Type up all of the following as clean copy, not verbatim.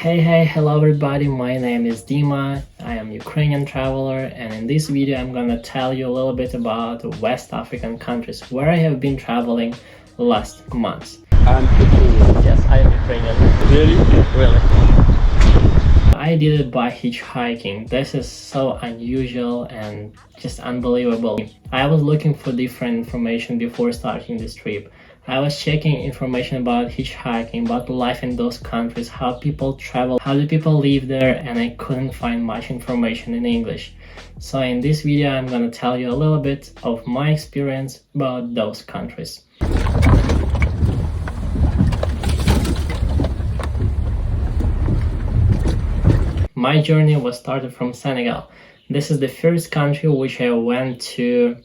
Hello everybody, my name is Dima, I am Ukrainian traveler, and in this video I'm gonna tell you a little bit about West African countries where I have been traveling last months. I'm Ukrainian. Yes, I am Ukrainian. Really? Really. I did it by hitchhiking. This is so unusual and just unbelievable. I was looking for different information before starting this trip. I was checking information about hitchhiking, about life in those countries, how people travel, how do people live there, and I couldn't find much information in English. So in this video I'm gonna tell you a little bit of my experience about those countries. My journey was started from Senegal. This is the first country which I went to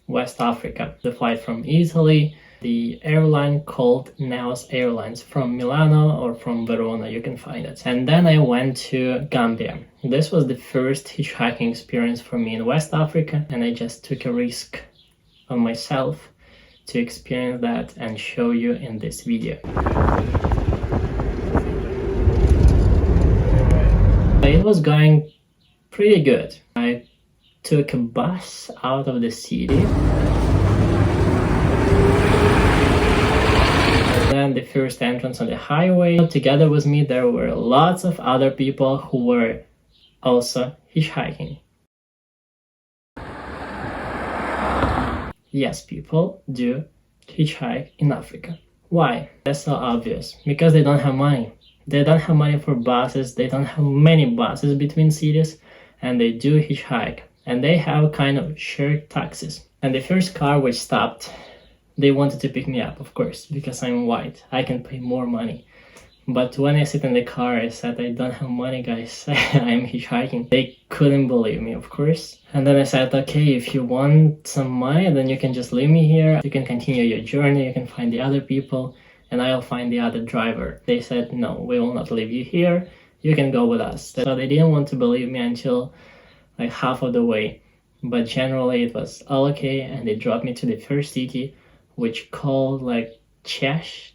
West Africa. The flight from Italy, the airline called Naos Airlines from Milano or from Verona, you can find it. And then I went to Gambia. This was the first hitchhiking experience for me in West Africa, and I just took a risk on myself to experience that and show you in this video. It was going pretty good. I took a bus out of the city. Then the first entrance on the highway. Together with me there were lots of other people who were also hitchhiking. Yes, people do hitchhike in Africa. Why? That's so obvious. Because they don't have money. They don't have money for buses, they don't have many buses between cities, and they do hitchhike. And they have kind of shared taxis. And the first car which stopped, they wanted to pick me up, of course, because I'm white. I can pay more money. But when I sit in the car, I said, I don't have money, guys. I'm hitchhiking. They couldn't believe me, of course. And then I said, okay, if you want some money, then you can just leave me here. You can continue your journey. You can find the other people, and I'll find the other driver. They said, no, we will not leave you here. You can go with us. So they didn't want to believe me until like half of the way. But generally it was all okay, and they dropped me to the first city, which called like Chess,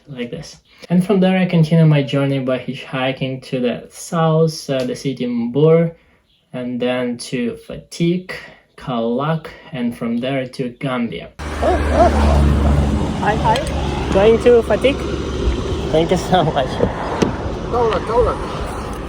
like this. And from there I continued my journey by hitchhiking to the south, the city Mbur, and then to Fatick, Kaolack, and from there to Gambia. Hi. Going to Fatick? Thank you so much. Kaolack.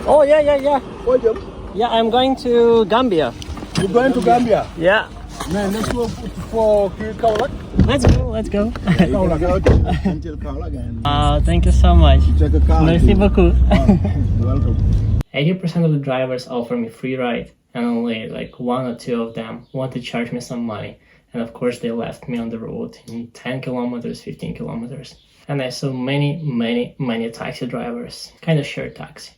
Oh, yeah. What you? Yeah, I'm going to Gambia. You're going to Gambia? Yeah. Man, let's go for Kaolack. Let's go. Kaolack until Kaolack and Thank you so much. check a car. Merci beaucoup. You're welcome. 80% of the drivers offer me free ride, and only like 1 or 2 of them want to charge me some money. And of course they left me on the road in 10 kilometers, 15 kilometers. And I saw many taxi drivers, kind of shared taxi.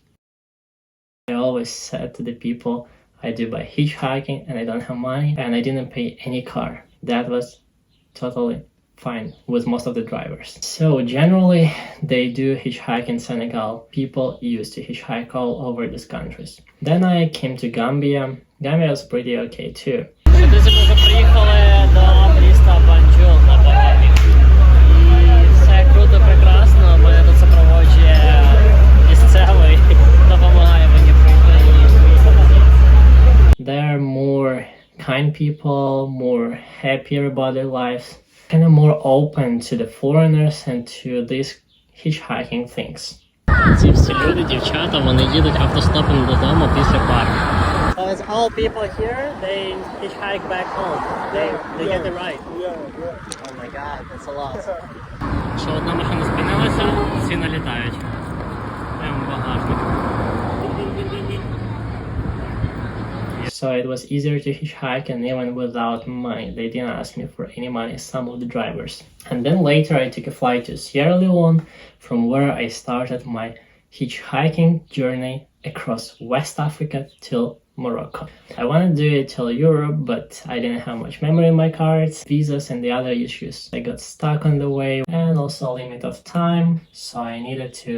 I always said to the people, I do by hitchhiking and I don't have money, and I didn't pay any car. That was totally fine with most of the drivers. So generally they do hitchhike in Senegal. People used to hitchhike all over these countries. Then I came to Gambia. Gambia was pretty okay too. Друзі, ми вже приїхали до міста Банджул на Багамі. І все круто, прекрасно. Мене тут супроводжує місцевий, допомагає мені пройти. They are more kind people, more happier about their lives, kind of more open to the foreigners and to these hitchhiking things. Ці всі люди, дівчата, вони їдуть автостопом додому після парку. So as all people here, they hitchhike back home. They get the ride. Yeah. Oh my god, that's a lot. Що одна машина спинилася, всі налітають. Прямо в багажник. So it was easier to hitchhike, and even without money, they didn't ask me for any money, some of the drivers. And then later I took a flight to Sierra Leone, from where I started my hitchhiking journey across West Africa till Morocco. I wanted to do it till Europe, but I didn't have much memory in my cards, visas and the other issues. I got stuck on the way, and also a limit of time, so I needed to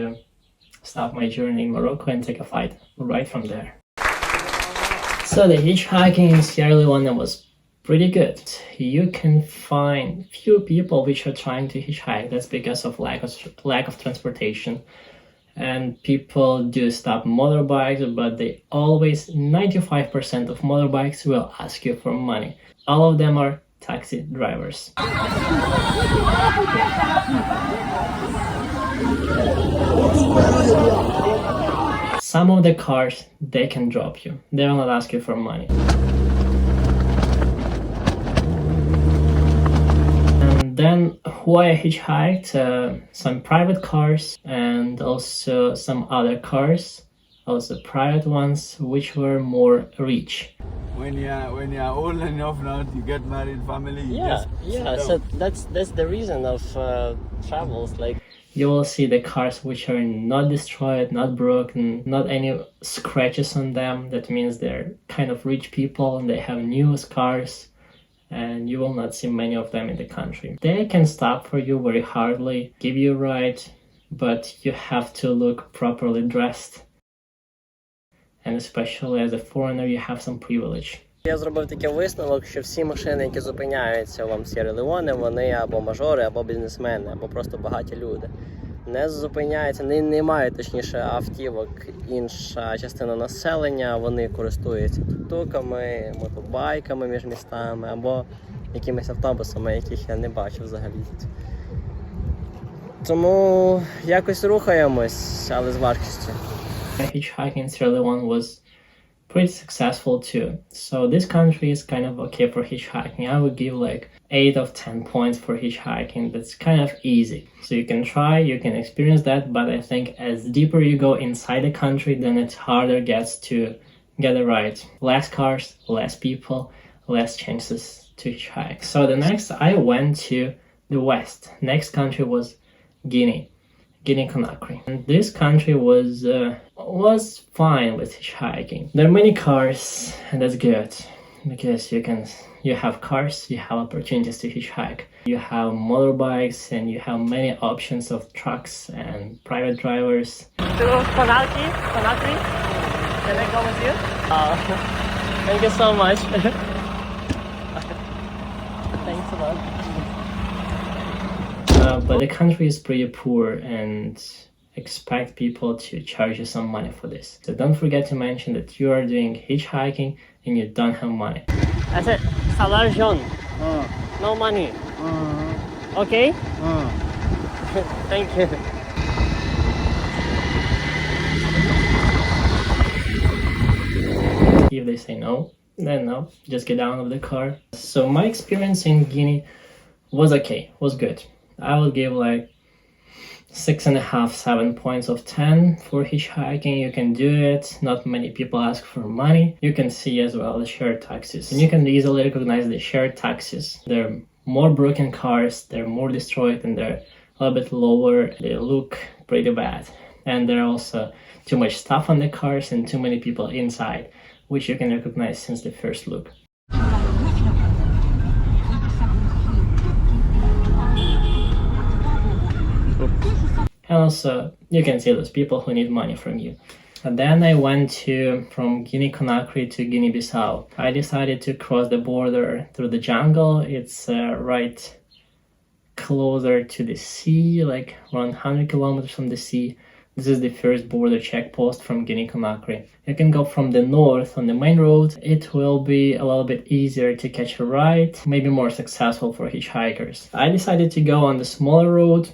stop my journey in Morocco and take a flight right from there. So the hitchhiking in Sierra Leone was pretty good. You can find few people which are trying to hitchhike. That's because of lack of transportation. And people do stop motorbikes, but they always, 95% of motorbikes will ask you for money. All of them are taxi drivers. Some of the cars, they can drop you. They will not ask you for money. And then why I hitchhiked, some private cars and also some other cars, also private ones, which were more rich. When you're old enough now to get married, family, you just So that's the reason of travels. Like, You will see the cars which are not destroyed, not broken, not any scratches on them. That means they're kind of rich people and they have newest cars, and you will not see many of them in the country. They can stop for you very hardly, give you a ride, but you have to look properly dressed. And especially as a foreigner, you have some privilege. я зробив такий висновок, що всі машини, які зупиняються вам в Сєра-Леоне, вони або мажори, або бізнесмени, або просто багаті люди. Не зупиняються, не мають, точніше, автівок інша частина населення, вони користуються тук-туками, мотобайками між містами, або якимись автобусами, яких я не бачу взагалі. Тому якось рухаємось, але з важкістю. Hitchhiking in Sierra Leone was pretty successful too. So this country is kind of okay for hitchhiking. I would give like 8 of 10 points for hitchhiking. That's kind of easy. So you can try, you can experience that, but I think as deeper you go inside the country, then it's harder gets to get it right. Less cars, less people, less chances to hitchhike. So the next I went to the west. Next country was Guinea-Conakry. And this country was fine with hitchhiking. There are many cars, and that's good because you have cars, you have opportunities to hitchhike. You have motorbikes and you have many options of trucks and private drivers. To Conakry? Can I go with you? Thank you so much. Thanks a lot. But the country is pretty poor and expect people to charge you some money for this. So don't forget to mention that you are doing hitchhiking and you don't have money. I said, Salar John, no money. Okay? Thank you. If they say no, then no, just get out of the car. So my experience in Guinea was okay, was good. I will give like 6.5, 7 points of 10 for hitchhiking. You can do it. Not many people ask for money. You can see as well the shared taxis. And you can easily recognize the shared taxis. They're more broken cars, they're more destroyed, and they're a little bit lower. They look pretty bad. And there are also too much stuff on the cars and too many people inside, which you can recognize since the first look. And also, you can see those people who need money from you. And then I went from Guinea-Conakry to Guinea-Bissau. I decided to cross the border through the jungle. It's right closer to the sea, like around 100 kilometers from the sea. This is the first border checkpost from Guinea-Conakry. You can go from the north on the main road. It will be a little bit easier to catch a ride, maybe more successful for hitchhikers. I decided to go on the smaller road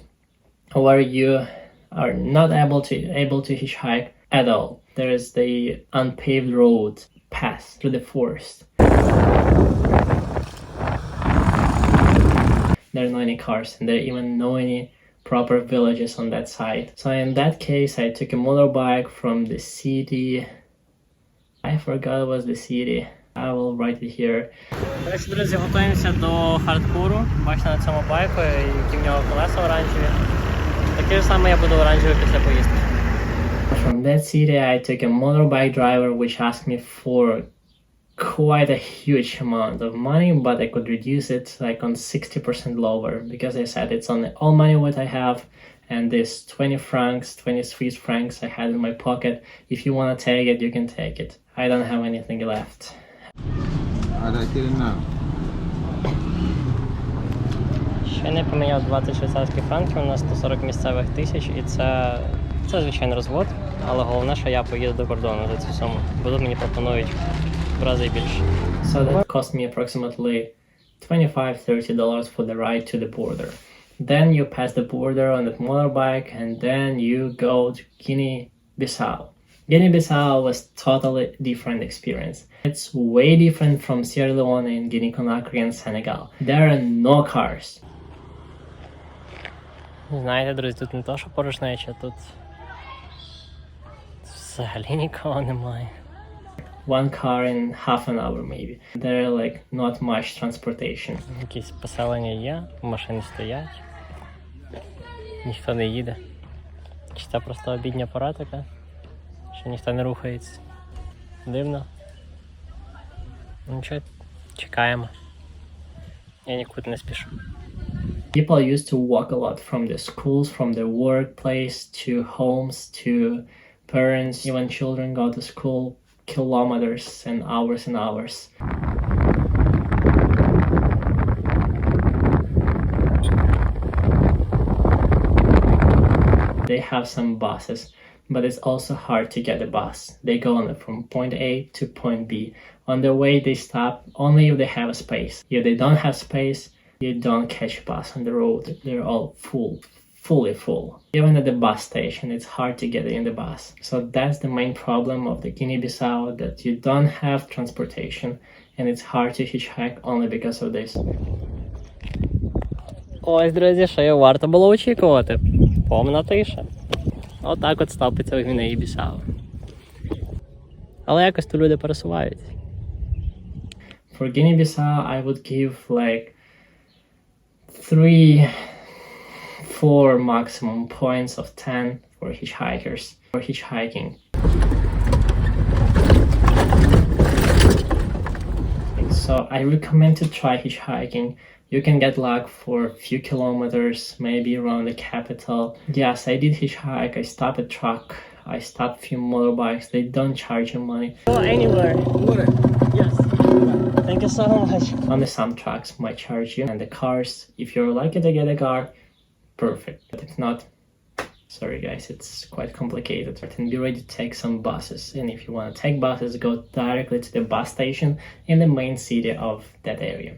where you are not able to hitchhike at all. There is the unpaved road path through the forest. There are no any cars and there are even no any proper villages on that side. So in that case I took a motorbike from the city. I forgot what was the city. I will write it here. До речі, друзі, готуємося до хардкору. Бачите на цьому байку, які в нього колеса оранжеві. Таке ж саме я буду оранжевий після поїздки. From that city I took a motorbike driver which asked me for quite a huge amount of money, but I could reduce it like on 60% lower because I said it's only all money what I have, and this 20 Swiss francs I had in my pocket. If you want to take it, you can take it. I don't have anything left. I like it now. Ще не поміняв 20 швейцарських франків на 140 місцевих тисяч, і це Це, звичайно, розвод, але головне, що я поїду до кордону за цю суму, бо тут мені пропонують в рази більше. So that cost me approximately $25-30 for the ride to the border. Then you pass the border on the motorbike and then you go to Guinea-Bissau. Guinea-Bissau was totally different experience. It's way different from Sierra Leone and Guinea-Conakry and Senegal. There are no cars. Знаєте, друзі, тут не то, що порожнеча, тут взагалі нікого немає. One car in half an hour maybe. There are like not much transportation. Якісь поселення є, машини стоять, ніхто не їде. Чи це просто обідня пора така, що ніхто не рухається? Дивно. Нічого, чекаємо. Я нікуди не спішу. People used to walk a lot from the schools, from their workplace to homes to parents. Even children go to school kilometers and hours. They have some buses, but it's also hard to get a bus. They go on from point A to point B. On the way they stop only if they have a space. If they don't have space, you don't catch a bus on the road. They're all fully full. Even at the bus station, it's hard to get in the bus. So that's the main problem of the Guinea-Bissau, that you don't have transportation and it's hard to hitchhike only because of this. Ось, друзі, що й варто було очікувати. Повна тиша. Отак от стопиться в Гвінеї-Бісау. Але якось то люди пересуваються. For Guinea-Bissau, I would give like 3-4 maximum points of 10 for hitchhikers, for hitchhiking. So I recommend to try hitchhiking. You can get luck for a few kilometers, maybe around the capital. Yes, I did hitchhike. I stopped a truck. I stopped a few motorbikes. They don't charge you money. Go anywhere. Yes. Thank you so much. Only some trucks might charge you. And the cars, if you're lucky to get a car, perfect. But if not, sorry guys, it's quite complicated. And be ready to take some buses. And if you want to take buses, go directly to the bus station in the main city of that area.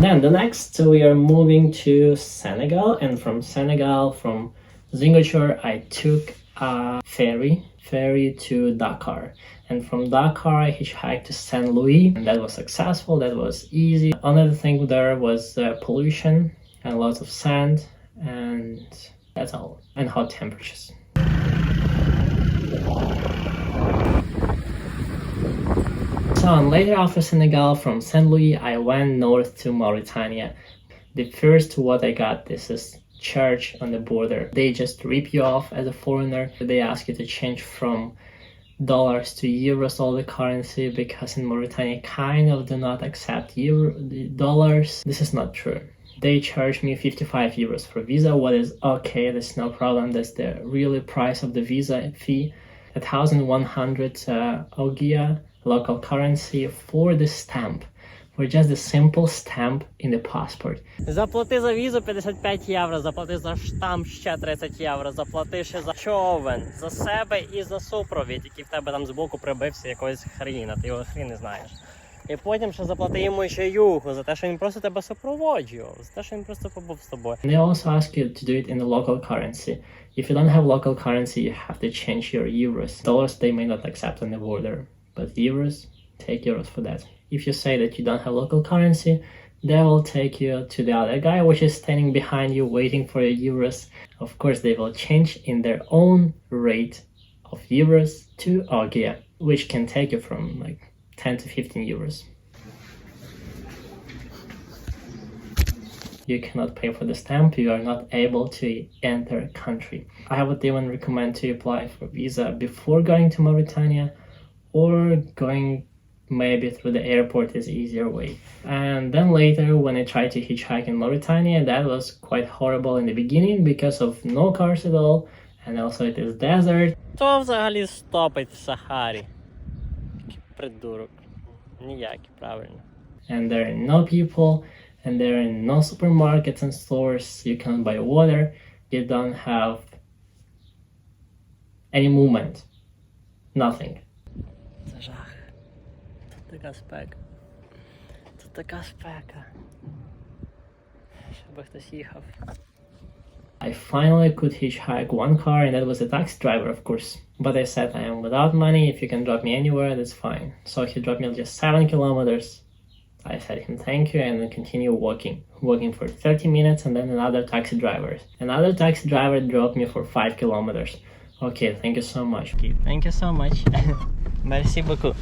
Then the next we are moving to Senegal, and from Senegal, from Ziguinchor, I took a ferry to Dakar, and from Dakar I hitchhiked to Saint Louis, and that was successful. That was easy. Another thing there was pollution and lots of sand, and that's all, and hot temperatures. So later after Senegal, from Saint Louis, I went north to Mauritania. The first what I got, this is charge on the border. They just rip you off as a foreigner. They ask you to change from dollars to euros, all the currency, because in Mauritania kind of do not accept dollars. This is not true. They charge me 55 euros for visa, what is okay, that's no problem. That's the really price of the visa fee. 1,100 Ogia local currency for the stamp, for just the simple stamp in the passport. Заплати за візу 55 євро, заплати за штамп ще 30 євро, заплати ще за човен, за себе і за супровід, який в тебе там збоку прибився якогось хріна, ти його хрін не знаєш. І потім ще заплати йому ще юху за те, що він просто тебе супроводжував, за те, що він просто побув з тобою. They also ask you to do it in the local currency. If you don't have local currency, you have to change your euros. Dollars they may not accept on the border, but euros, take euros for that. If you say that you don't have local currency, they will take you to the other guy which is standing behind you waiting for your euros. Of course, they will change in their own rate of euros to Ogia, which can take you from like 10 to 15 euros. You cannot pay for the stamp, you are not able to enter a country. I would even recommend to apply for visa before going to Mauritania, or going maybe through the airport is easier way. And then later when I tried to hitchhike in Mauritania, that was quite horrible in the beginning because of no cars at all, and also it is desert. Хто взагалі стопить в Сахарі? Придурок. Ніякий, правильно. and there are no people, and there are no supermarkets and stores. You can't buy water. You don't have any movement. Nothing. Це жах. Тут така спека. Тут така спека. Щоб хтось їхав. I finally could hitchhike one car, and that was a taxi driver, of course. But I said I am without money. If you can drop me anywhere, that's fine. So he dropped me just 7 kilometers. I said him thank you and then continue walking for 30 minutes, and then another taxi driver dropped me for 5 kilometers. Okay, thank you so much. Okay, thank you so much. Merci beaucoup.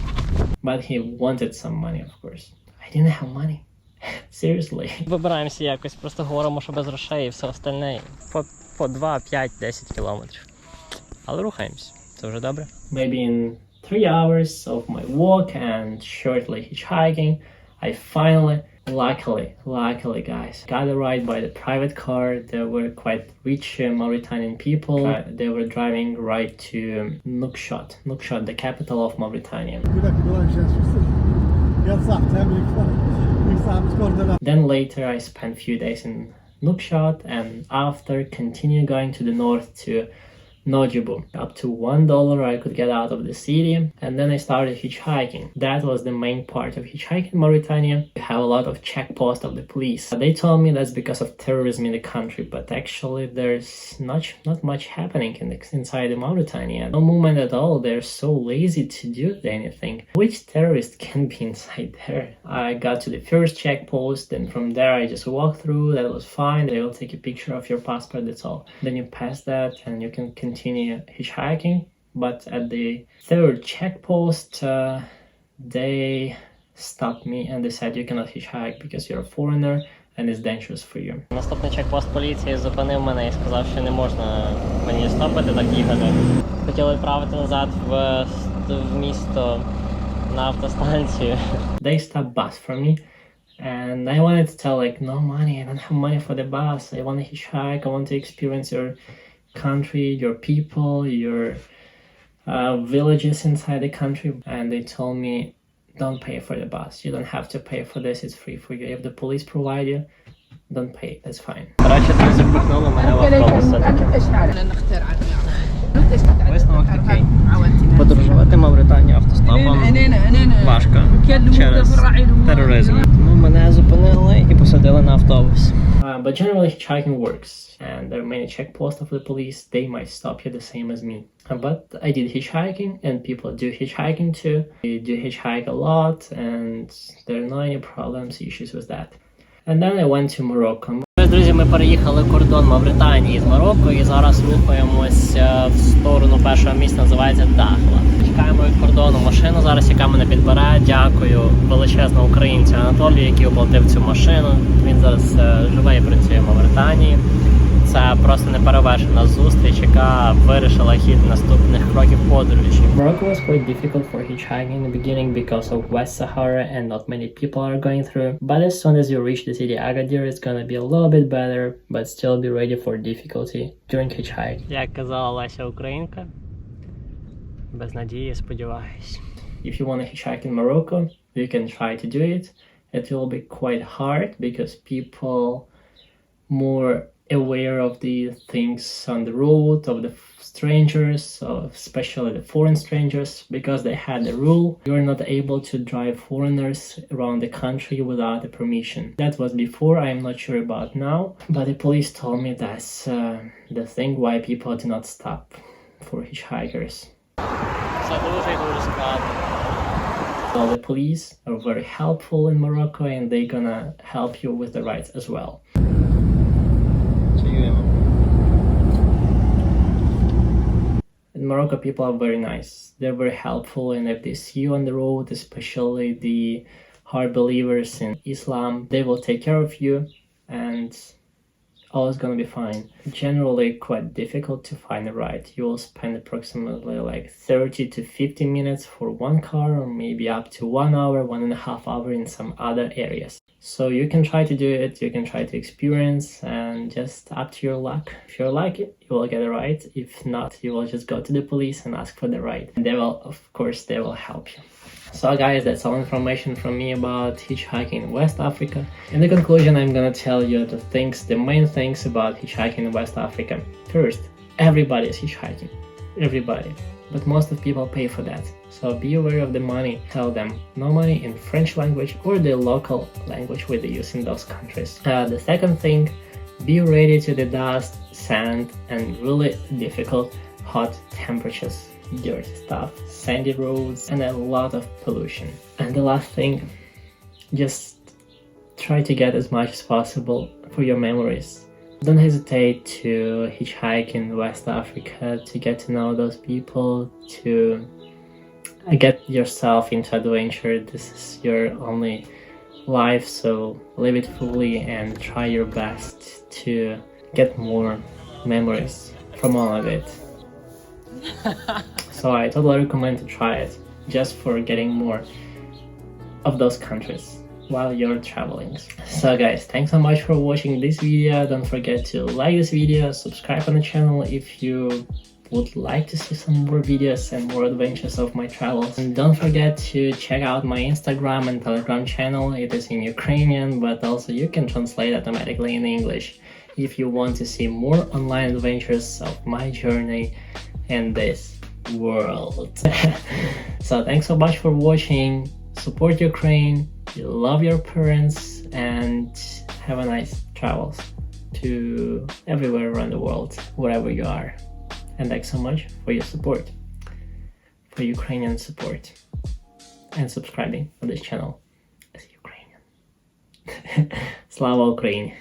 But he wanted some money, of course. I didn't have money. Seriously. Вибираємося якось, просто говоримо, що без грошей і все остальне. По 2, 5, 10 кілометрів. Але рухаємось. Це вже добре. Maybe in 3 hours of my walk and shortly hitchhiking, I finally, luckily guys, got a ride by the private car. There were quite rich Mauritanian people. They were driving right to Nouakchott, the capital of Mauritania. Then later I spent a few days in Nouakchott, and after continue going to the north to Nojibu. Up to $1 I could get out of the city, and then I started hitchhiking. That was the main part of hitchhiking in Mauritania. You have a lot of checkposts of the police. They told me that's because of terrorism in the country, but actually there's not much happening inside the Mauritania. No movement at all. They're so lazy to do anything. Which terrorist can be inside there? I got to the first checkpost, and from there I just walked through. That was fine. They will take a picture of your passport, that's all. Then you pass that and you can continue hitchhiking. But at the third checkpost, they stopped me and they said you cannot hitchhike because you're a foreigner and it's dangerous for you. Наступний чекпост поліції зупинив мене і сказав, що не можна мені стопити, так їхати. Хотіли відправити назад в місто на автостанцію. They stopped bus for me. And I wanted to tell like, no money, I don't have money for the bus. I want to hitchhike, I want to experience your country, your people, your villages inside the country. And they told me, don't pay for the bus. You don't have to pay for this. It's free for you. If the police provide you, don't pay. That's fine. Коротше, ти запихнули мене в автобус. Висновок такий. Подорожувати Мавританію автостопом важко через тероризм. Тому мене зупинили і посадили на автобус. But generally hitchhiking works, and there are many checkposts of the police. They might stop you the same as me. But I did hitchhiking, and people do hitchhiking too. They do hitchhike a lot, and there are no any problems, issues with that. And then I went to Morocco. Друзі, ми переїхали кордон Мавританії з Марокко і зараз рухаємось в сторону першого місця, називається Дахла. Чекаємо від кордону машину зараз, яка мене підбере. Дякую величезно українцю Анатолію, який оплатив цю машину. Він зараз живе і працює в Мавританії. Це просто неперевершена зустріч, яка вирішила хід наступних кроків подорожі. Morocco was quite difficult for hitchhiking in the beginning because of West Sahara and not many people are going through. But as soon as you reach the city Agadir, it's gonna be a little bit better, but still be ready for difficulty during hitchhiking. Як казала Леся Українка, без надії, сподіваюсь. If you want to hitchhike in Morocco, you can try to do it. It will be quite hard because people more aware of the things on the road, of the strangers, especially the foreign strangers, because they had the rule you're not able to drive foreigners around the country without a permission. That was before, I am not sure about now, but the police told me that's the thing why people do not stop for hitchhikers. So the police are very helpful in Morocco, and they're gonna help you with the rights as well. In Morocco, people are very nice. They're very helpful, and if they see you on the road, especially the hard believers in Islam, they will take care of you, and all is gonna be fine. Generally, quite difficult to find a ride. You will spend approximately like 30 to 50 minutes for one car, or maybe up to 1 hour, 1.5 hours in some other areas. So you can try to do it, you can try to experience, and just up to your luck. If you like it, you will get a ride. If not, you will just go to the police and ask for the ride. And they will, of course, they will help you. So guys, that's all information from me about hitchhiking in West Africa. In the conclusion, I'm gonna tell you the main things about hitchhiking in West Africa. First, everybody is hitchhiking. Everybody. But most of people pay for that. So be aware of the money. Tell them no money in French language or the local language we use in those countries. The second thing, be ready to the dust, sand, and really difficult hot temperatures, dirty stuff, sandy roads, and a lot of pollution. And the last thing, just try to get as much as possible for your memories. Don't hesitate to hitchhike in West Africa, to get to know those people, to get yourself into adventure. This is your only life, so live it fully and try your best to get more memories from all of it. So I totally recommend to try it, just for getting more of those countries while you're traveling. So guys, thanks so much for watching this video. Don't forget to like this video, subscribe on the channel if you would like to see some more videos and more adventures of my travels. And don't forget to check out my Instagram and Telegram channel. It is in Ukrainian, but also you can translate automatically in English if you want to see more online adventures of my journey in this world. So thanks so much for watching. Support Ukraine, love your parents, and have a nice travels to everywhere around the world, wherever you are. And thanks so much for your support, for Ukrainian support, and subscribing on this channel as Ukrainian. Slava Ukraini!